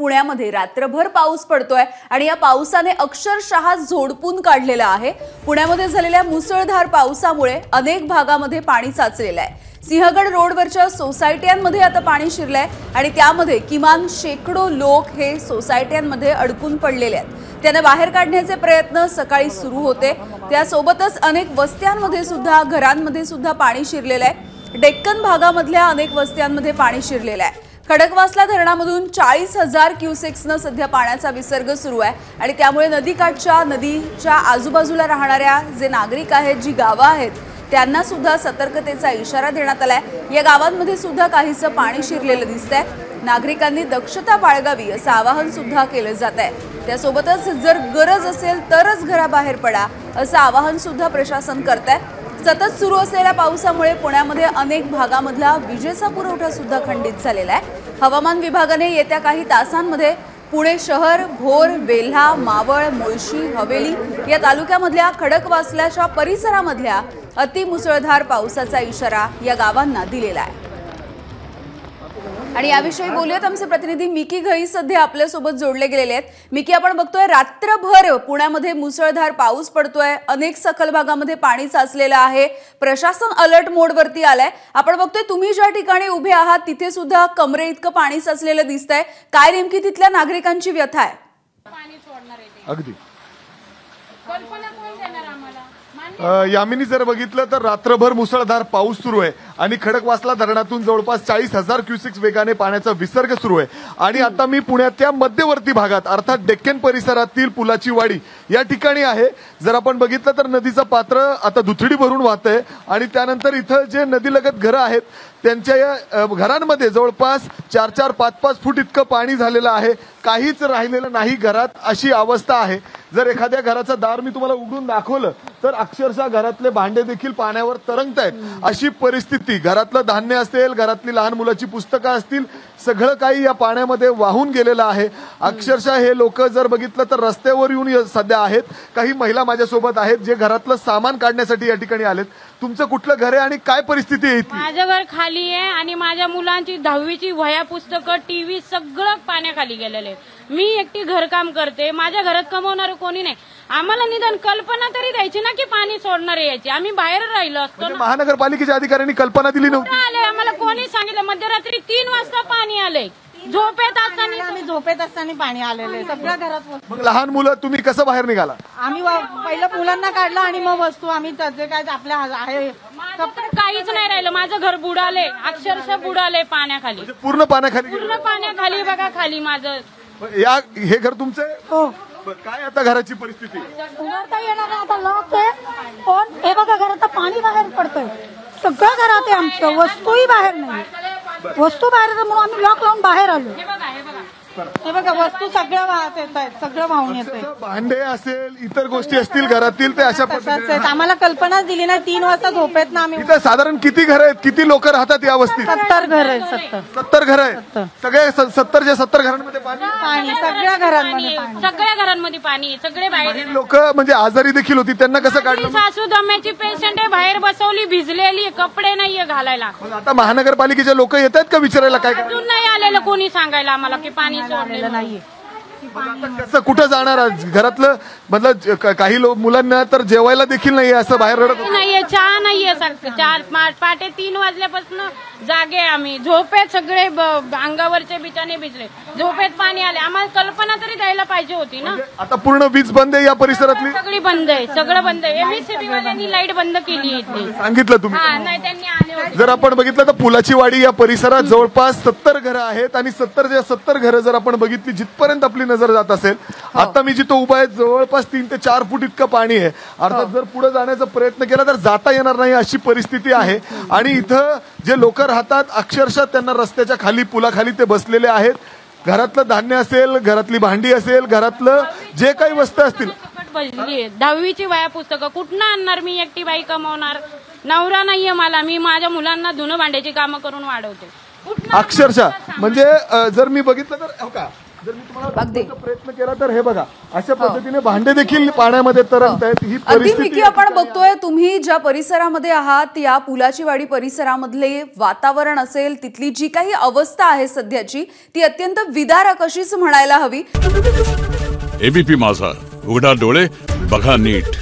पुण्यामध्ये रात्रभर पाऊस पडतोय आणि या पावसाने अक्षरशः झोडपून काढलेला आहे। पुण्यामध्ये झालेल्या मुसळधार पावसामुळे अनेक भागामध्ये पाणी साचलेलं आहे। सिंहगड रोडवरच्या सोसायट्यांमध्ये आता पाणी शिरलंय आणि त्यामध्ये किमान शेकडो लोक हे सोसायट्यांमध्ये अडकून पडलेले आहेत। त्यांना बाहेर काढण्याचे प्रयत्न सकाळी सुरू होते। त्यासोबतच अनेक वस्त्यांमध्ये सुद्धा घरांमध्ये सुद्धा पाणी शिरलेलं आहे। डेक्कन भागामधल्या अनेक वस्त्यांमध्ये पाणी शिरलेलं आहे। खडकवासला धरणामधून 40,000 क्युसेक्सनं सध्या पाण्याचा विसर्ग सुरू आहे आणि त्यामुळे नदीच्या आजूबाजूला राहणाऱ्या जे नागरिक आहेत, जी गावं आहेत, त्यांना सुद्धा सतर्कतेचा इशारा देण्यात आलाय। या गावांमध्ये सुद्धा काहीसं पाणी शिरलेलं दिसतंय। नागरिकांनी दक्षता बाळगावी असं आवाहन सुद्धा केलं जात आहे। त्यासोबतच जर गरज असेल तरच घराबाहेर पडा असं आवाहन सुद्धा प्रशासन करतंय। सतत सुरू असलेल्या पावसामुळे पुण्यामध्ये अनेक भागामधला विजेचा पुरवठा सुद्धा खंडित झालेला आहे। हवामान विभागाने येत्या काही तासांमध्ये पुणे शहर, भोर, वेल्हा, मावळ, मुळशी, हवेली या तालुक्यामधल्या खडकवासल्याच्या परिसरामधल्या अतिमुसळधार पावसाचा इशारा या गावांना दिलेला आहे। आणि याविषयी बोलूयात, आमचे प्रतिनिधी मिकी घई सध्या आपल्यासोबत जोडले गेलेले आहेत। मिकी, आपण बघतोय रात्रभर पुण्यामध्ये मुसळधार पाऊस पडतोय, अनेक सखल भागामध्ये पाणी साचलेलं आहे, प्रशासन अलर्ट मोडवरती आलंय। आपण बघतोय तुम्ही ज्या ठिकाणी उभे आहात तिथे सुद्धा कमरे इतकं पाणी साचलेलं दिसतंय। काय नेमकी तिथल्या नागरिकांची व्यथा आहे? अगदी यामिनी जर बघितलं तर रात्रभर मुसळधार पाऊस सुरू आहे आणि खडकवासला धरणातून जवळपास 40,000 क्युसेक्स वेगाने पाण्याचा विसर्ग सुरू आहे। आणि आता मी पुण्याच्या मध्यवर्ती भागात अर्थात डेक्कन परिसरातील पुलाची वाडी या ठिकाणी आहे। जर आपण बघितलं तर नदीचं पात्र आता दुथडी भरून वाहतंय आणि त्यानंतर इथं जे नदीलगत घरं आहेत त्यांच्या या घरांमध्ये जवळपास 4-4, 5-5 फूट इतकं पाणी झालेलं आहे। काहीच राहिलेलं नाही घरात, अशी अवस्था आहे। जर एखाद्या घराचं दार मी तुम्हाला उघडून दाखवलं तर अक्षरशः घरातले भांडे देखील पाण्यावर तरंगतायत, अशी परिस्थिती। घरातलं धान्य असेल, घरातली लहान मुलाची पुस्तकं असतील, सगळं काही या पाण्यामध्ये वाहून गेलेलं आहे। अक्षरशः हे लोक जर बघितलं तर रस्त्यावर येऊन सध्या आहेत। काही महिला माझ्यासोबत आहेत जे घरातलं सामान काढण्यासाठी या ठिकाणी आलेत। तुमचं कुठलं घर आहे आणि काय परिस्थिती आहे? माझं घर खाली आहे आणि माझ्या मुलांची 10वीची वह्या, पुस्तकं, टीव्ही सगळं पाण्याखाली गेलेलं आहे। मी एकटी घरकाम करते, माझ्या घरात कमवणार कोणी नाही। आम्हाला निदान कल्पना तरी द्यायची ना की पाणी सोडणारे यायची, आम्ही बाहेर राहिलो असतो ना। महानगरपालिकेच्या अधिकाऱ्यांनी कल्पना दिली नव्हती? आले आम्हाला कोणी सांगितलं? मध्यरात्री 3 वाजता पाणी आलंय, झोपेत असताना पाणी आलेलं सगळ्या घरात। मग लहान मुलं तुम्ही कसं बाहेर निघाला? आम्ही पहिलं मुलांना काढलं आणि मग वस्तू आम्ही त्याचे काय आपल्या आहे काहीच नाही राहिलं। माझं घर बुडाले, अक्षरशः बुडाले पाण्याखाली, पूर्ण पाण्याखाली। पूर्ण पाण्याखाली बघा खाली माझं। हे घर तुमचं? हो। काय आता घराची परिस्थिती? उघडता येणार नाही, आता लॉक आहे पण हे बघा घरात पाणी बाहेर पडतंय, सगळं घरात आहे आमचं, वस्तूही बाहेर नाही, वस्तू बाहेर म्हणून आम्ही लॉक लावून बाहेर आलो। हे बघा वस्तू सगळं वाहत येत आहेत, सगळं वाहून येतंय। भांडे असेल, इतर गोष्टी असतील घरातील, ते अशा पद्धतीने आम्हाला कल्पनाच दिली नाही। 3 वाजता झोपेत ना आम्ही। इथं साधारण किती घर आहेत, किती लोक राहतात या वस्तीत? 70 घर आहेत। 70 घर आहेत। सगळे 70 घरांमध्ये पाणी, सगळ्या घरांमध्ये पाणी, सगळ्या घरांमध्ये पाणी, सगळे बाहेर। लोक म्हणजे आजारी देखील होती, त्यांना कसं काढलं? सासू दम्याची पेशंट आहे, बाहेर बसवली, भिजलेली, कपडे नाहीये घालायला। आता महानगरपालिकेचे लोक येत आहेत का विचारायला? काय अजून नाही आलेलं कोणी सांगायला आम्हाला की पाणी सोडलेलं नाहीये। कसं कुठं जाणार? घरातलं मतलब काही मुलांना तर जेवायला देखील नाहीये, असं बाहेर रडत नाहीये, चहा नाहीये। 4 3 वाजल्यापासून जागे आम्ही, झोपेत सगळे अंगावरचे बिचाने भिजले, झोपेत पाणी आले। आम्हाला कल्पना तरी द्यायला पाहिजे होती ना। आता पूर्ण वीज बंद आहे या परिसरातली? सगळी बंद आहे, सगळं बंद आहे। एमएससीबी वाल्यांनी लाईट बंद केली इथे, सांगितलं तुम्ही? नाही त्यांनी आले। जर आपण बघितलं तर पुलाची वाडी या परिसरात जवळपास 70 घरं आहेत आणि 70 घरं जर आपण बघितली, जिथपर्यंत आपली नजर जात असेल, आता मी जिथं उभा आहे जवळपास 3 ते 4 फूट इतकं पाणी आहे। अर्थात जर पुढे जाण्याचा प्रयत्न केला तर जाता येणार नाही, अशी परिस्थिती आहे। आणि इथं जे लोक राहतात अक्षरशः त्यांना रस्त्याच्या खाली, पुलाखाली ते बसलेले आहेत। घरातलं धान्य असेल, घरातली भांडी असेल, घरातलं जे काही वस्तू असतील, 10वीची वह्या, पुस्तकं कुठनं आणणार? मी एकटी बाई कमवणार, नवरा नाहीये मला, मी माझ्या मुलांना धुणं भांड्याची कामं करून वाढवते। अक्षरशः म्हणजे जर मी बघितलं तर जर मी तुम्हाला अगदी. दाखवायचा प्रयत्न केला तर हे बघा अशा पद्धतीने भांडे देखील पाण्यामध्ये तरंगत आहेत. ही अगदी परिस्थिती मिकी, आपण बघतोय तुम्ही ज्या परिसरामध्ये आहात या पुलाची वाडी परिसरामधले वातावरण असेल, तिथली जी काही अवस्था आहे सध्याची ती अत्यंत विदारक अशीच म्हणायला हवी. एबीपी माझा, उघडा डोळे बघा नीट.